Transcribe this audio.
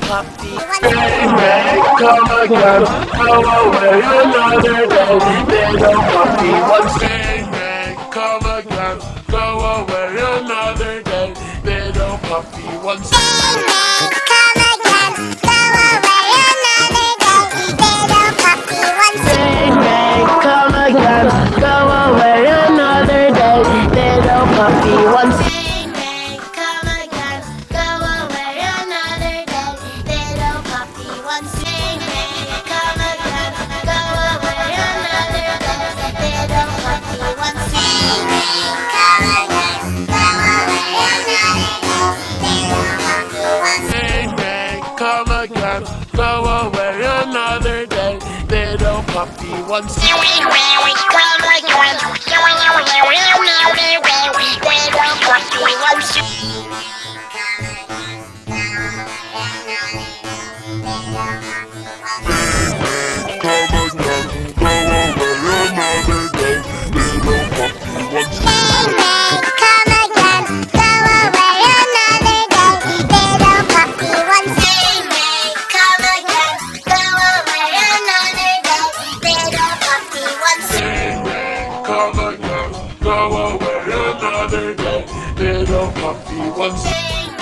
puppy. Come again, go away another day. Little puppy once. Come again, go away another day. Little puppy once. Come again, go away another day. Little puppy once. Come again, go away another day. Little puppy once. Come again, go away another day. Little puppy once. Come again, go away another day. Little puppy once. Come again, go away another day. Little puppy once. Come again, go away another day. Little puppy once. Little puppy once.